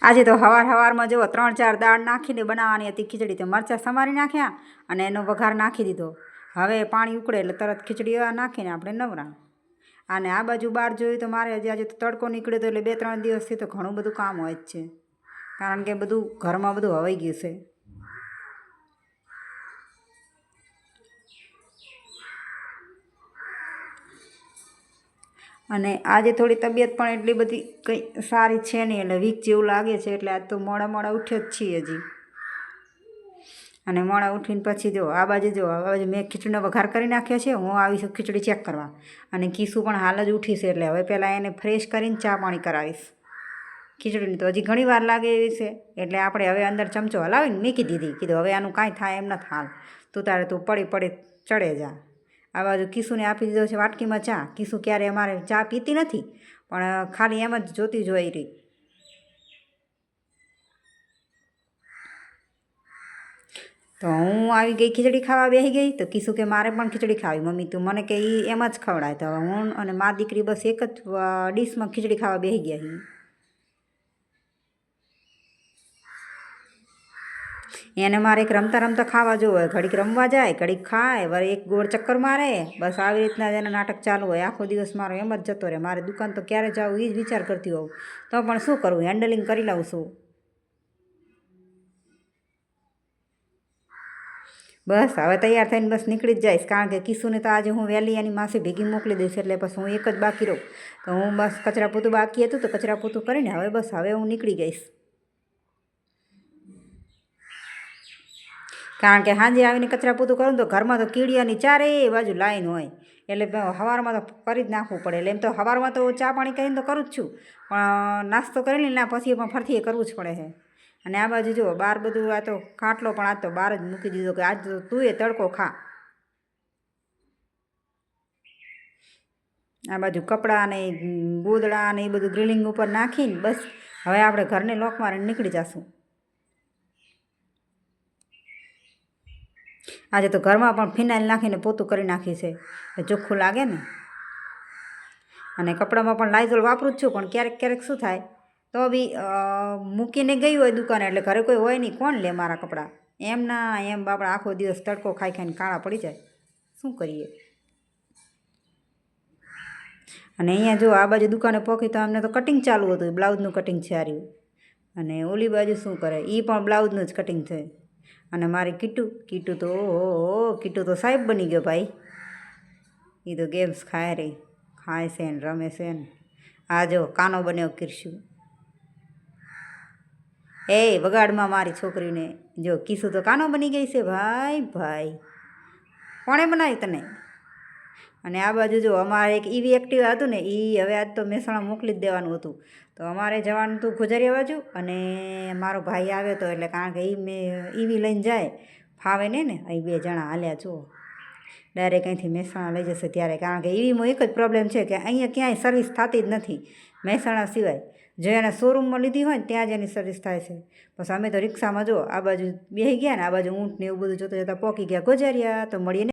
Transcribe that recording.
આજે તો સવારમાં જો 3-4 દાળ નાખીને બનાવવાની હતી ખીચડી, તો મરચાં સમારી નાખ્યા અને એનો વઘાર નાખી દીધો. હવે પાણી ઉકળે એટલે તરત ખીચડી નાખીને આપણે નવરા. અને આ બાજુ બહાર જોયું તો મારે આજે તો તડકો નીકળ્યો હતો, એટલે 2-3 દિવસથી તો ઘણું બધું કામ હોય જ છે, કારણ કે બધું ઘરમાં બધું હવાઈ ગયું છે. અને આજે થોડી તબિયત પણ એટલી બધી કંઈ સારી છે નહીં, એટલે વીક જેવું લાગે છે, એટલે આજ તો મોડા ઉઠ્યો જ છીએ હજી. અને મોડા ઉઠીને પછી જો આ બાજુ મેં ખીચડીનો વઘાર કરી નાખ્યો છે. હું આવીશ ખીચડી ચેક કરવા, અને કીસુ પણ હાલ જ ઉઠી છે, એટલે હવે પહેલાં એને ફ્રેશ કરીને ચા પાણી કરાવીશ. ખીચડીની તો હજી ઘણી વાર લાગે એવી છે, એટલે આપણે હવે અંદર ચમચો હલાવીને મૂકી દીધી. કીધું હવે આનું કાંઈ થાય એમ નથી. હાલ તું પડી ચડે જા. આ બાજુ કીસુને આપી દીધો છે વાટકીમાં ચા. કીસુ ક્યારે અમારે ચા પીતી નથી, પણ ખાલી એમ જ જોતી જોઈ રહી. તો હું આવી ગઈ, ખીચડી ખાવા બેસી ગઈ. તો કીસુ કે મારે પણ ખીચડી ખાવી મમ્મી, તું મને કે એ એમ જ ખવડાય. તો હું અને મા દીકરી બસ એક જ ડીશમાં ખીચડી ખાવા બેસી ગયા. એને મારે એક રમતા ખાવા જોવે. ઘડીક રમવા જાય, ઘડીક ખાય, વળી એક ગોળ ચક્કર મારે. બસ આવી રીતના જ એના નાટક ચાલુ હોય. આખો દિવસ મારો એમ જ જતો રહે. મારે દુકાન તો ક્યારે જાઉં એ જ વિચાર કરતી હોઉં. તો પણ શું કરવું, હેન્ડલિંગ કરી લઉં છું. બસ હવે તૈયાર થઈને બસ નીકળી જ જઈશ, કારણ કે કીસુને તો આજે હું વહેલી એની માસી ભેગી મોકલી દઈશ, એટલે બસ હું એક જ બાકી રહું. તો હું બસ કચરા પોતું બાકી હતું, તો કચરા પોતું કરીને હવે હું નીકળી ગઈશ. કારણ કે સાંજે આવીને કચરા પોતું કરું તો ઘરમાં તો કીડિયાની ચારેય બાજુ લાઈન હોય, એટલે સવારમાં તો કરી જ નાખવું પડે. એટલે એમ તો સવારમાં તો ચા પાણી કરીને તો કરું જ છું, પણ નાસ્તો કરી લઈને પછી પણ ફરથી કરવું જ પડે છે. અને આ બાજુ જુઓ બહાર બધું, આ તો ખાટલો પણ આજ તો બહાર જ મૂકી દીધો, કે આજ તો તું એ તડકો ખા. આ બાજુ કપડાં ને ગોદડા ને એ બધું ગ્રીલિંગ ઉપર નાખીને બસ હવે આપણે ઘરને લોક મારીને નીકળી જશું. આજે તો ઘરમાં પણ ફિનાઇલ નાખીને પોતું કરી નાખ્યું છે, ચોખ્ખું લાગે ને. અને કપડામાં પણ લાઇઝોલ વાપરું જ છું, પણ ક્યારેક શું થાય તો બી મૂકીને ગઈ હોય દુકાને, એટલે ઘરે કોઈ હોય નહીં, કોણ લે મારા કપડાં. એમ બાપડા આખો દિવસ તડકો ખાઈને કાળા પડી જાય. શું કરીએ. અને અહીંયા જો આ બાજુ દુકાને પહોંચી તો અમને તો કટિંગ ચાલુ હતું, બ્લાઉઝનું કટિંગ છે આ રહ્યું. અને ઓલી બાજુ શું કરે, એ પણ બ્લાઉઝનું જ કટિંગ છે. અને મારી કીટુ તો સાહેબ બની ગયો ભાઈ. એ તો ગેમ્સ ખાય છે ને રમે છે ને. આ જો કાનો બન્યો કિરશું. વગાડમાં મારી છોકરીને. જો કીસુ તો કાનો બની ગઈ છે ભાઈ. કોણે બનાવી તને? અને આ બાજુ જો અમારે એક ઈવી એક્ટિવા હતું ને, એ હવે આજ તો મહેસાણા મોકલી જ દેવાનું હતું. તો અમારે જવાનું હતું ગુજરિયા બાજુ, અને મારો ભાઈ આવ્યો હતો, એટલે કારણ કે ઈવી લઈને જાય ફાવે ને અહીં 2 જણા હાલ્યા જુઓ. ડાયરેક્ટ અહીંથી મહેસાણા લઈ જશે ત્યારે, કારણ કે ઈવીમાં એક જ પ્રોબ્લેમ છે કે અહીંયા ક્યાંય સર્વિસ થતી જ નથી મહેસાણા સિવાય. જો એને શોરૂમમાં લીધી હોય ને ત્યાં જ એની સર્વિસ થાય છે. બસ અમે તો રિક્ષામાં જો આ બાજુ બેસી ગયા ને, આ બાજુ ઊંટ ને એવું બધું જોતા પહોંચી ગયા ગુજરિયા. તો મળીએ ને.